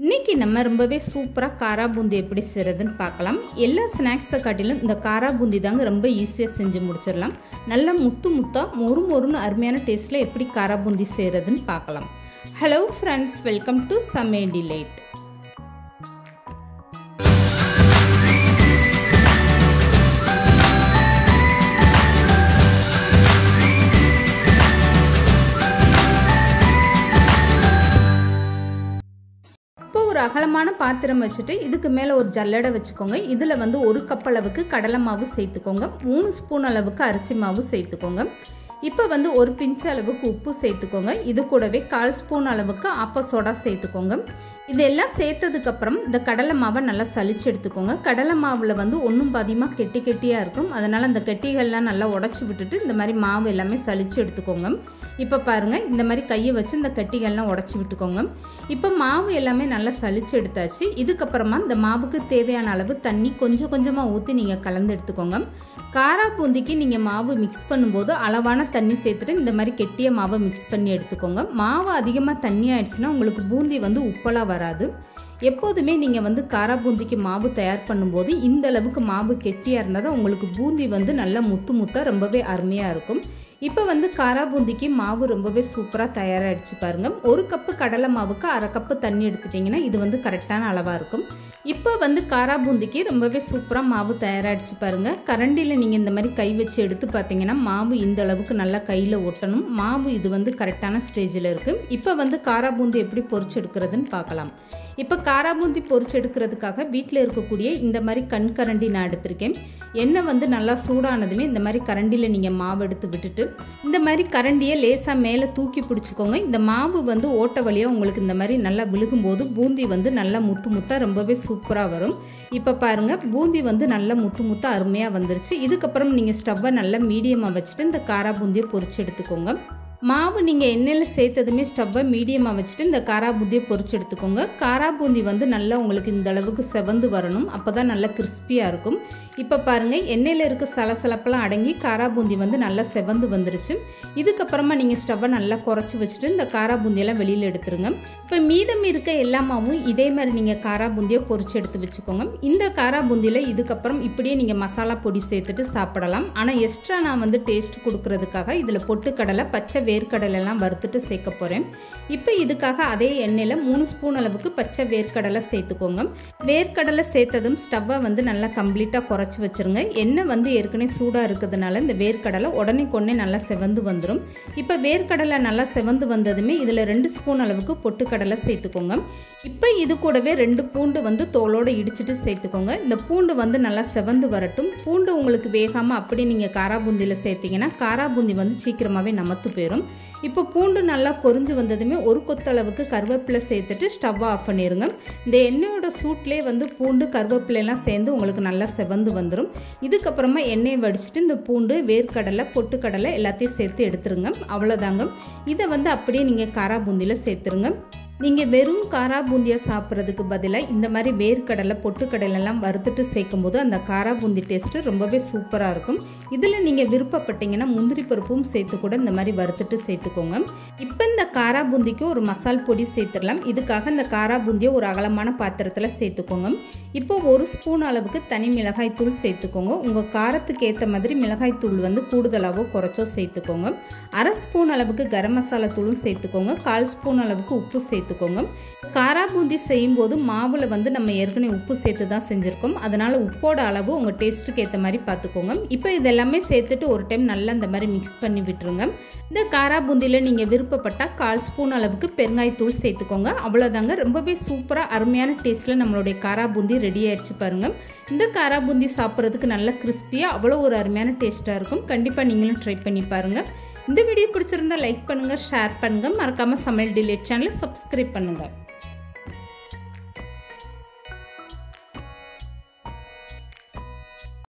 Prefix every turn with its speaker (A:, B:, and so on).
A: இன்னைக்கு நம்ம ரொம்பவே சூப்பரா காரா பூந்தி எப்படி செய்யறதுன்னு பார்க்கலாம். எல்லா ஸ்நாக்ஸை காட்டிலும் இந்த காரா பூந்தி தாங்க ரொம்ப ஈஸியாக செஞ்சு முடிச்சிடலாம். நல்லா முத்து முத்தா மொறு மொறுன்னு அருமையான டேஸ்ட்டில் எப்படி காரா பூந்தி செய்யறதுன்னு பார்க்கலாம். ஹலோ ஃப்ரெண்ட்ஸ், வெல்கம் டு சமையல் டிலைட். ஒரு அகலமான பாத்திரம் வச்சுட்டு இதுக்கு மேலே ஒரு ஜல்லடை வச்சுக்கோங்க. இதில் வந்து 1 கப் அளவுக்கு கடலை மாவு சேர்த்துக்கோங்க. 3 ஸ்பூன் அளவுக்கு அரிசி மாவு சேர்த்துக்கோங்க. இப்போ வந்து 1 பிஞ்ச் அளவுக்கு உப்பு சேர்த்துக்கோங்க. இது கூடவே 1/4 ஸ்பூன் அளவுக்கு ஆப்ப சோடா சேர்த்துக்கோங்க. இதெல்லாம் சேர்த்ததுக்கப்புறம் இந்த கடலை மாவை நல்லா சலிச்சு எடுத்துக்கோங்க. கடலை மாவில் வந்து ஒன்றும் பாதியமாக கெட்டி கெட்டியாக இருக்கும். அதனால் அந்த கெட்டிகள்லாம் நல்லா உடச்சி விட்டுட்டு இந்த மாதிரி மாவு எல்லாமே சலிச்சு எடுத்துக்கோங்க. இப்போ பாருங்கள், இந்த மாதிரி கையை வச்சு இந்த கெட்டிகள்லாம் உடச்சி விட்டுக்கோங்க. இப்போ மாவு எல்லாமே நல்லா சலிச்சு எடுத்தாச்சு. இதுக்கப்புறமா இந்த மாவுக்கு தேவையான அளவு தண்ணி கொஞ்சம் கொஞ்சமாக ஊற்றி நீங்கள் கலந்து எடுத்துக்கோங்க. காரா பூந்திக்கு நீங்கள் மாவு மிக்ஸ் பண்ணும்போது அளவான தண்ணி சேர்த்துட்டு இந்த மாதிரி கெட்டிய மாவை மிக்ஸ் பண்ணி எடுத்துக்கோங்க. மாவு அதிகமாக தண்ணி ஆயிடுச்சுன்னா உங்களுக்கு பூந்தி வந்து உப்பலாக வராது. எப்போதுமே நீங்கள் வந்து காரா பூந்திக்கு மாவு தயார் பண்ணும்போது இந்த அளவுக்கு மாவு கெட்டியாக இருந்தால் தான் உங்களுக்கு பூந்தி வந்து நல்லா முத்து முத்தாக ரொம்பவே அருமையாக இருக்கும். இப்போ வந்து காரா பூந்திக்கு மாவு ரொம்பவே சூப்பராக தயாராகிடுச்சு பாருங்கள். 1 கப்பு கடலை மாவுக்கு 1/2 கப்பு தண்ணி எடுத்துட்டிங்கன்னா இது வந்து கரெக்டான அளவாக இருக்கும். இப்போ வந்து காரா பூந்திக்கு ரொம்பவே சூப்பராக மாவு தயாராகிடுச்சு பாருங்கள். கரண்டியில் நீங்கள் இந்த மாதிரி கை வச்சு எடுத்து பார்த்தீங்கன்னா மாவு இந்த அளவுக்கு நல்லா கையில் ஒட்டணும். மாவு இது வந்து கரெக்டான ஸ்டேஜில் இருக்குது. இப்போ வந்து காரா பூந்தி எப்படி பொரிச்சு எடுக்கிறதுன்னு பார்க்கலாம். இப்போ காரா பூந்தி பொரிச்சு எடுக்கிறதுக்காக வீட்டில் இருக்கக்கூடிய இந்த மாதிரி கரண்டி நான் எடுத்திருக்கேன். எண்ணெய் வந்து நல்லா சூடானதுமே இந்த மாதிரி கரண்டியில் நீங்கள் மாவு எடுத்து விட்டுட்டு இந்த மாதிரி கரண்டியை லேசாக மேலே தூக்கி பிடிச்சிக்கோங்க. இந்த மாவு வந்து ஓட்ட வழியாக உங்களுக்கு இந்த மாதிரி நல்லா விழுகும்போது பூந்தி வந்து நல்லா முத்து முத்தாக ரொம்பவே சூப்பராக வரும். இப்போ பாருங்கள், பூந்தி வந்து நல்லா முத்து முத்தாக அருமையாக வந்துருச்சு. இதுக்கப்புறம் நீங்கள் ஸ்டவ்வை நல்லா மீடியமாக வச்சுட்டு இந்த காரா பூந்தியை பொரிச்சு எடுத்துக்கோங்க. மாவு நீங்கள் எண்ணெயில் சேர்த்ததுமே ஸ்டவ்வை மீடியமாக வச்சுட்டு இந்த காரா பூந்தியை பொரிச்சு எடுத்துக்கோங்க. காரா பூந்தி வந்து நல்லா உங்களுக்கு இந்த அளவுக்கு செவந்து வரணும். அப்போ தான் நல்லா கிறிஸ்பியாக இருக்கும். இப்போ பாருங்கள், எண்ணெயில் இருக்க சலசலப்பெல்லாம் அடங்கி காரா பூந்தி வந்து நல்லா செவந்து வந்துருச்சு. இதுக்கப்புறமா நீங்கள் ஸ்டவ்வை நல்லா குறைச்சி வச்சுட்டு இந்த காரா பூந்தியெல்லாம் வெளியில் எடுத்துருங்க. இப்போ மீதம் இருக்க எல்லா மாவும் இதே மாதிரி நீங்கள் காரா பூந்தியை பொரிச்சு எடுத்து வச்சுக்கோங்க. இந்த காரா பூந்தியில் இதுக்கப்புறம் இப்படியே நீங்கள் மசாலா பொடி சேர்த்துட்டு சாப்பிடலாம். ஆனால் எக்ஸ்ட்ரா நான் வந்து டேஸ்ட் கொடுக்கறதுக்காக இதில் பொட்டுக்கடலை, பச்சை வேர்க்கடலைலாம் வறுத்துட்டு சேர்க்க போகிறேன். இப்போ இதுக்காக அதே எண்ணெயில் 3 ஸ்பூன் அளவுக்கு பச்சை வேர்க்கடலை சேர்த்துக்கோங்க. வேர்க்கடலை சேர்த்ததும் ஸ்டவ்வை வந்து நல்லா கம்ப்ளீட்டாக குறைச்சி வச்சுருங்க. எண்ணெய் வந்து ஏற்கனவே சூடாக இருக்கிறதுனால இந்த வேர்க்கடலை உடனே நல்லா செவந்து வந்துடும். இப்போ வேர்க்கடலை நல்லா செவந்து வந்ததுமே இதில் 2 ஸ்பூன் அளவுக்கு பொட்டுக்கடலை சேர்த்துக்கோங்க. இப்போ இது கூடவே 2 பூண்டு வந்து தோலோடு இடிச்சிட்டு சேர்த்துக்கோங்க. இந்த பூண்டு வந்து நல்லா செவந்து வரட்டும். பூண்டு உங்களுக்கு வேகாமல் அப்படி நீங்கள் காரா பூந்தியில் சேர்த்திங்கன்னா காரா பூந்தி வந்து சீக்கிரமாகவே நமத்து போயிடும். இப்போ பூண்டு நல்லா பொரிஞ்சு வந்ததுமே 1 கொத்தளவுக்கு கருவேப்பிலை சேர்த்துட்டு ஸ்டவ்வை ஆஃப் பண்ணிடுங்க. இந்த எண்ணெயோட சூட்லேயே வந்து பூண்டு கருவேப்பிலையெல்லாம் சேர்ந்து உங்களுக்கு நல்லா செவந்து வந்துடும். இதுக்கப்புறமா எண்ணெயை வடிச்சிட்டு இந்த பூண்டு, வேர்க்கடலை, பொட்டுக்கடலை எல்லாத்தையும் சேர்த்து எடுத்துருங்க. அவ்வளோதாங்க. இதை வந்து அப்படியே நீங்கள் காரா பூந்தியில் சேர்த்துருங்க. நீங்கள் வெறும் காரா பூந்தியை சாப்பிட்றதுக்கு பதிலாக இந்த மாதிரி வேர்க்கடலை, பொட்டுக்கடலைலாம் வறுத்துட்டு சேர்க்கும்போது அந்த காரா பூந்தி டேஸ்ட்டு ரொம்பவே சூப்பராக இருக்கும். இதில் நீங்கள் விருப்பப்பட்டீங்கன்னா முந்திரி பருப்பும் சேர்த்து கூட இந்த மாதிரி வறுத்துட்டு சேர்த்துக்கோங்க. இப்போ இந்த காரா பூந்திக்கு ஒரு மசால் பொடி சேர்த்துடலாம். இதுக்காக இந்த காரா பூந்தியை ஒரு அகலமான பாத்திரத்தில் சேர்த்துக்கோங்க. இப்போ 1 ஸ்பூன் அளவுக்கு தனி மிளகாய் தூள் சேர்த்துக்கோங்க. உங்கள் காரத்துக்கு ஏற்ற மாதிரி மிளகாய் தூள் வந்து கூடுதலாகவோ குறைச்சோ சேர்த்துக்கோங்க. 1/2 ஸ்பூன் அளவுக்கு கரம் மசாலா தூளும் சேர்த்துக்கோங்க. 1/4 ஸ்பூன் அளவுக்கு உப்பு சேர்த்துக்கோங்க. காரா பூந்தி செய்யும்போது மாவில் வந்து நம்ம ஏற்கனவே உப்பு சேர்த்து தான் செஞ்சுருக்கோம். அதனால் உப்போட அளவு உங்கள் டேஸ்ட்டுக்கு ஏற்ற மாதிரி பார்த்துக்கோங்க. இப்போ இதெல்லாமே சேர்த்துட்டு ஒரு டைம் நல்லா இந்த மாதிரி மிக்ஸ் பண்ணி விட்டுருங்க. இந்த காரா பூந்தியில் நீங்கள் விருப்பப்பட்டால் 1/4 ஸ்பூன் அளவுக்கு பெருங்காயத்தூள் சேர்த்துக்கோங்க. அவ்வளோதாங்க. ரொம்பவே சூப்பராக அருமையான டேஸ்ட்டில் நம்மளுடைய காரா பூந்தி ரெடி ஆயிடுச்சு பாருங்கள். இந்த காரா பூந்தி சாப்பிட்றதுக்கு நல்லா கிறிஸ்பியாக அவ்வளோ ஒரு அருமையான டேஸ்ட்டாக இருக்கும். கண்டிப்பாக நீங்களும் ட்ரை பண்ணி பாருங்கள். இந்த வீடியோ பிடிச்சிருந்தா லைக் பண்ணுங்கள், ஷேர் பண்ணுங்கள். மறக்காமல் சமையல் டிலைட் சேனலை சப்ஸ்கிரைப் பண்ணுங்கள்.